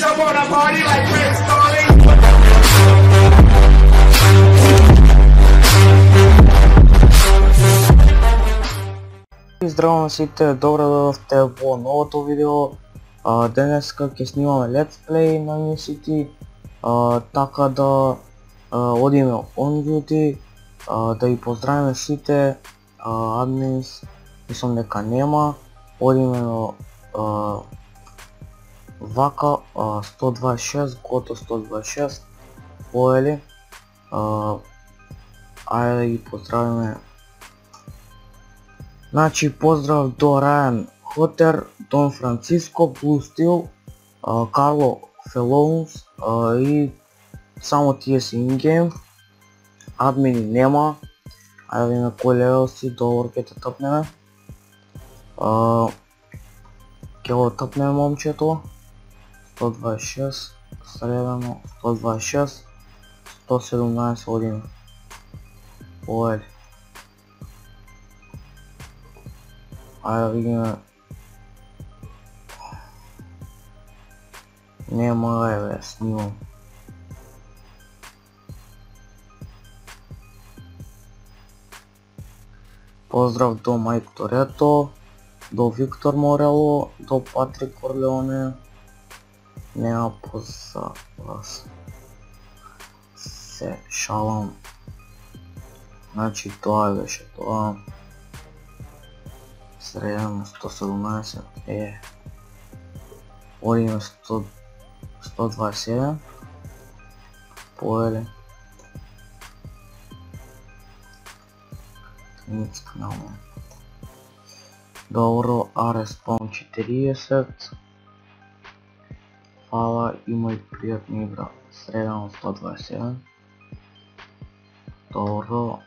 I wanna party like Prince Starling. Здраво на всички, добре дойдохте в новото видео. Днес ќе снимаме летсплей на Unicity, така да одиме on duty, да ги поздравиме сите админс, мислам дека нема, одиме на вака 126, гото 126, поели, ајде да ги поздравиме. Значи поздрав до Райан Хотер, Дон Франциско, Блу Стил, Карло Фелоунс и само тие си ингейм. Админи нема. Ајде да видиме кој левел си, долар ќе те тъпнеме. Ќе го тъпнеме момчето. 126, средано 126, 117 години. Поели. Ајде да видиме. Нема бе, снимам. Поздрав до Майк Торето, до Виктор Морело, до Патрик Корлеоне. Нема поза вас. Се шалам. Значи тоа беше тоа. Средно 117 одиме 127, поели. Ницка нама. Добро, Ареспон 40. Фала, имај пријатна игра. Средно 127. Добро,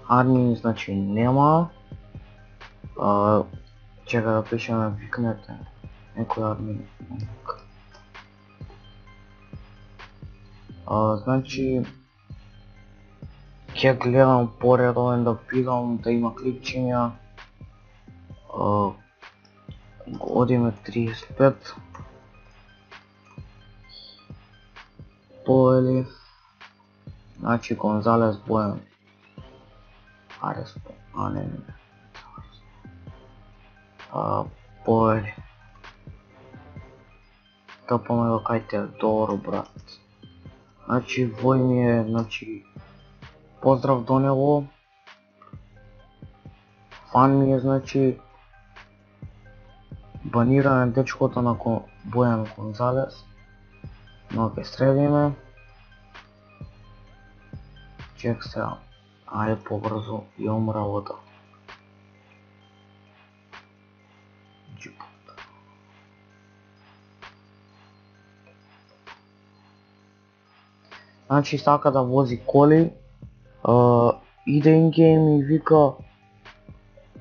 админ значи нема. Чека да пишеме, викнете некој админ. Значи ќе гледам поредовен да пигам, да има клипчиња. Одиме 35. Поели. Значи Гонзалес Бојан. Ареспо, не. Поели. Тъпаме го кај те, добро брат. Значи вој ми е, значи поздрав до него. Фан ми е, значи банираме дечкото на Бојан Гонзалес. Но ќе средиме. Чек сега. Ајде побрзо, имам работа. Значи сака да вози коли, иде ингейм и вика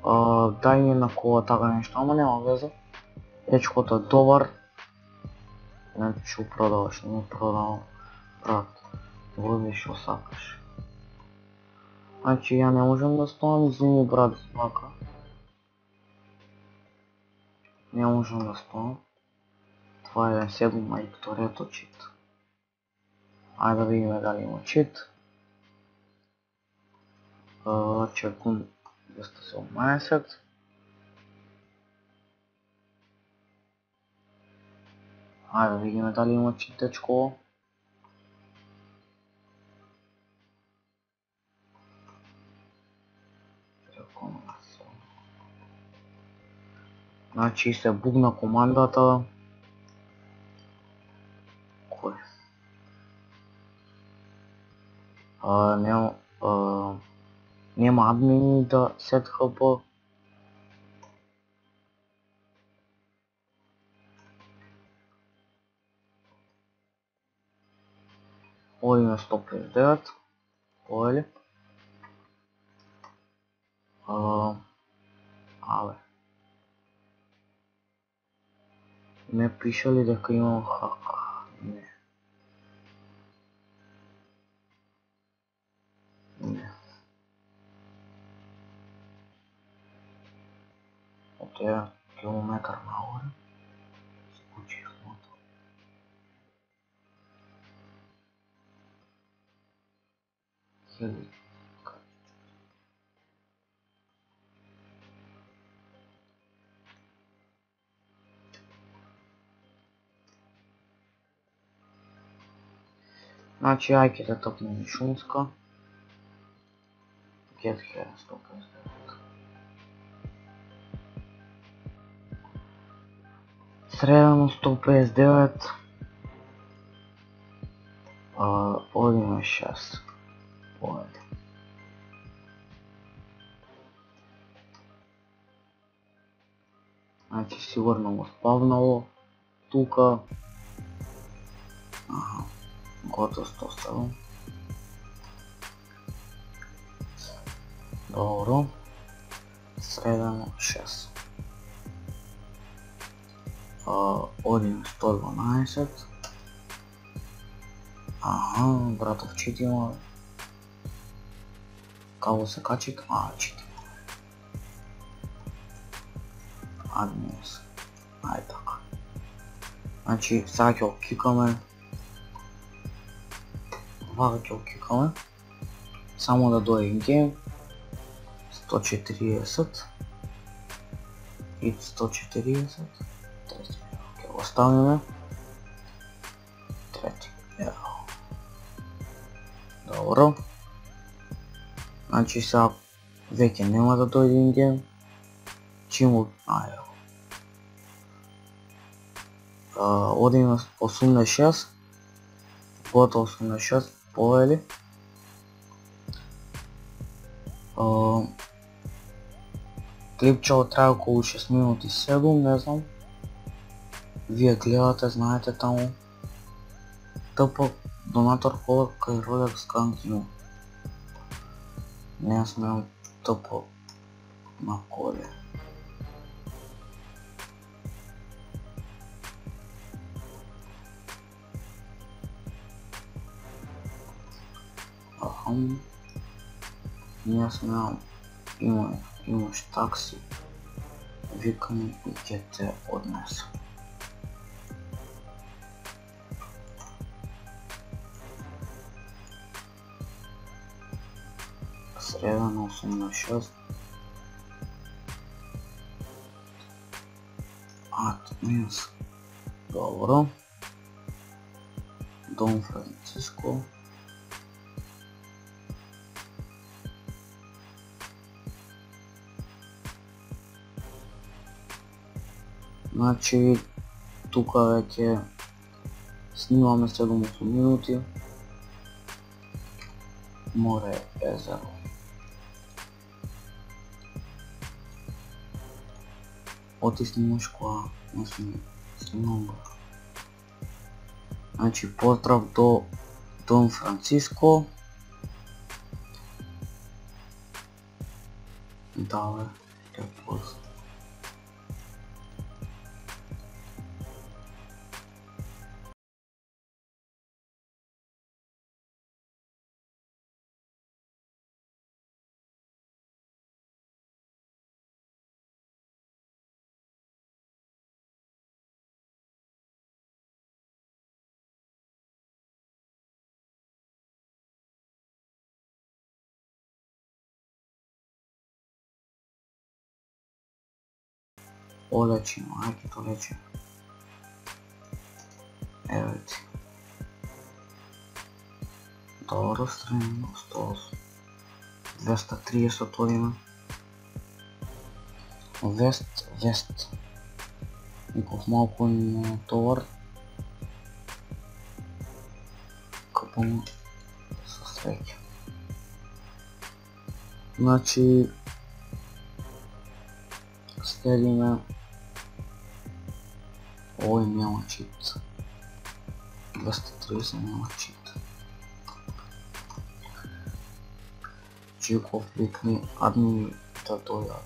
дај ми на кола така нешто, ама нема веза. Дечкото е добар. Значи што продаваш, не продавам брат, вози што сакаш. Значи ја не можам да стоам, извини брат, вака. Не можам да стоам. Това е седум Майк Торето чит. Ајде да видиме дали има чит. Чекун 217. Ајде да видиме дали има чит дечко. Значи се бугна командата. Кој? Нема админи да сет хп. Одиме 159. Поели. Абе. Не пише ли дека имам хак? Не. Не. От е километар нагоре. Хели. Значи айке да тъпнем и шумска. Get here 159. Средно 159. Одиме 6. Поеде. Значи сигурно го спавнало. Тука. Готов 107. Добро. Средно 6. Одиме 112. Братов читима. Каво се качит? Читима. Админс. Ай така. Значи сега ќе окикаме. Вага ќе окикаме. Само да дойде ингейм. 140. И 140. Трети. Ќе го оставиме. Трети. Ево. Добро. Значи сега веќе нема да дойде ингейм. Чиму... Ево. Одиме 86. Готово 86. Повели. Клипчево трае около 6 минути 7, не знам. Вие гледате, знаете таму. Тъпък донатор хода кај Rolex Gun. Не смеам тъпък на коле. Не смеам, имаш такси, викам и ќе те однесам. Среда на 86. Админс. Добро. Дон Франциско. Значи тука веќе снимаме 7 минути. Море, езеро. Оти снимаш која не снимам го. Значи поздрав до Дон Франциско. Дале, ќе поздрав. Олечимо, ајде то лечимо. Ево ти. Добро, средно 108. 230 одиме. Вест. Ников малко ни товар. Капам со среќа. Значи следиме. Овој нема чит. 230 нема чит. Чиков викни админи да дојат.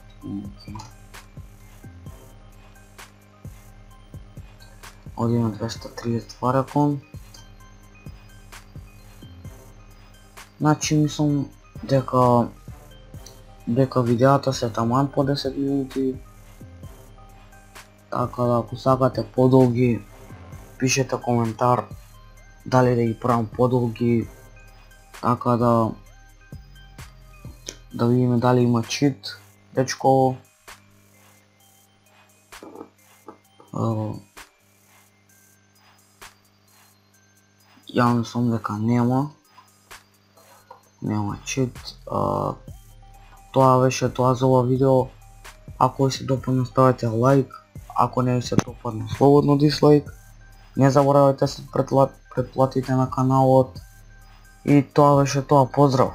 Одиме 230 варакон. Значи мислам дека видеата се таман по 10 минути. Така да ако сакате подолги, пишете коментар дали да ги правам подолги. Така да да видим дали има чит, дечко. Јавно сум дека нема чит. Тоа беше тоа за ова видео. Ако ви се допадна, ставете лайк, ако не ви се допадна, слободно дислайк. Не заборавајте се претплатите на каналот. И тоа беше тоа, поздрав!